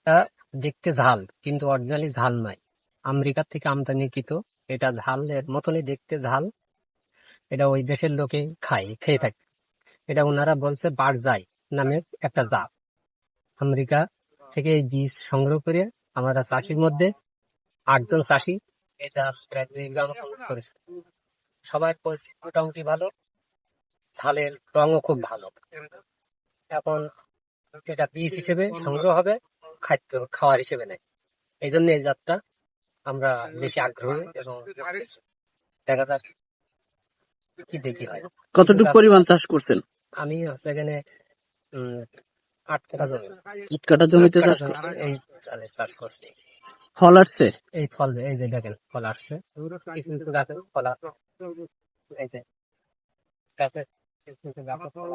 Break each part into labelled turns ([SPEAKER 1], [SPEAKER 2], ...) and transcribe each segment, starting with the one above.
[SPEAKER 1] এটা দেখতে ঝাল কিন্তু অরিজিনালি ঝাল নয়, আমেরিকার থেকে আমদানিকৃত। এটা ঝালের মতনই দেখতে ঝাল। এটা ওই দেশের লোকে খেয়ে থাকে। এটা ওনারা বলছে বারজাই নামে একটা জাত। আমেরিকা থেকে এই বীজ সংগ্রহ করে আমরা চাষির মধ্যে 8 জন চাষি এটা প্রায় 2 বিঘা মতন করেছে। সবার পরিস্থিতি মোটামুটি ভালো, ঝালের রঙও খুব ভালো। এখন এটা বীজ হিসেবে সংগ্রহ হবে, খাওয়ার হিসেবে নেই। এই জন্য এই জাতটা আমরা বেশি আগ্রহী এবং দেখা যাক কি দেখি হয়।
[SPEAKER 2] কতটুকু পরিমাণ চাষ করছেন?
[SPEAKER 1] আমি হচ্ছে এখানে 8 কাঠা জমি,
[SPEAKER 2] 8 কাঠা জমিতে চাষ
[SPEAKER 1] জমি
[SPEAKER 2] করছেন।
[SPEAKER 1] এই চালের চাষ করছি।
[SPEAKER 2] ফল আসছে?
[SPEAKER 1] এই ফল এই যে দেখেন ফল আসছে, কিছু কিছু গাছের ফল এই যে গাছের কিছু কিছু গাছের ফল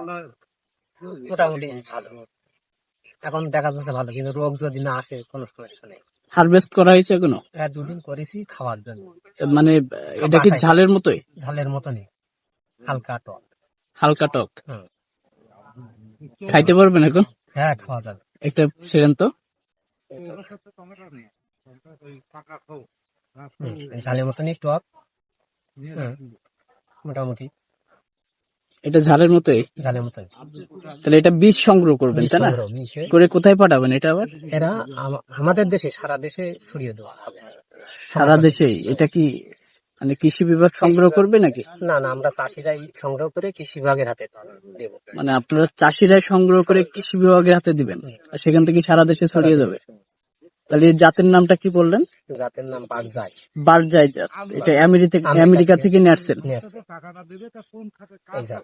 [SPEAKER 1] মোটামুটি ভালো। এখন দেখা যাচ্ছে ভালো, কিন্তু রোগ যদি না আসে কোনো সমস্যা নেই।
[SPEAKER 2] হারভেস্ট করা হয়েছে এখনো?
[SPEAKER 1] 2 দিন করেছি খাওয়ার জন্য।
[SPEAKER 2] মানে এটা কি ঝালের মতোই?
[SPEAKER 1] ঝালের মতনই, হালকা টক।
[SPEAKER 2] হালকা টক।
[SPEAKER 1] হুম।
[SPEAKER 2] খাইতে পারবেন এখন?
[SPEAKER 1] হ্যাঁ, খাওয়া যাবে।
[SPEAKER 2] একটা ছেড়েন তো।
[SPEAKER 1] ঝালের মতনই টক। মোটামুটি
[SPEAKER 2] এটা ঝালের মতোই?
[SPEAKER 1] ঝালের মতন।
[SPEAKER 2] তাহলে এটা বীজ সংগ্রহ করবেন, তাই না? করে কোথায় পাঠাবেন এটা আবার?
[SPEAKER 1] এরা আমাদের দেশে, সারা দেশে ছড়িয়ে দেওয়া হবে।
[SPEAKER 2] সারা দেশেই? এটা কি মানে কৃষি বিভাগ সংগ্রহ করবে নাকি?
[SPEAKER 1] না, আমরা চাষিরাই সংগ্রহ করে কৃষি বিভাগের হাতে দেব।
[SPEAKER 2] মানে আপনারা চাষিরাই সংগ্রহ করে কৃষি বিভাগের হাতে দিবেন, আর সেখান থেকে সারা দেশে ছড়িয়ে যাবে। তাহলে এই জাতের নামটা কি বললেন?
[SPEAKER 1] জাতের নাম বারজাই।
[SPEAKER 2] বারজাই জাত। এটা আমেরিকা থেকে নিয়ে আসছেন?
[SPEAKER 1] এই জাত।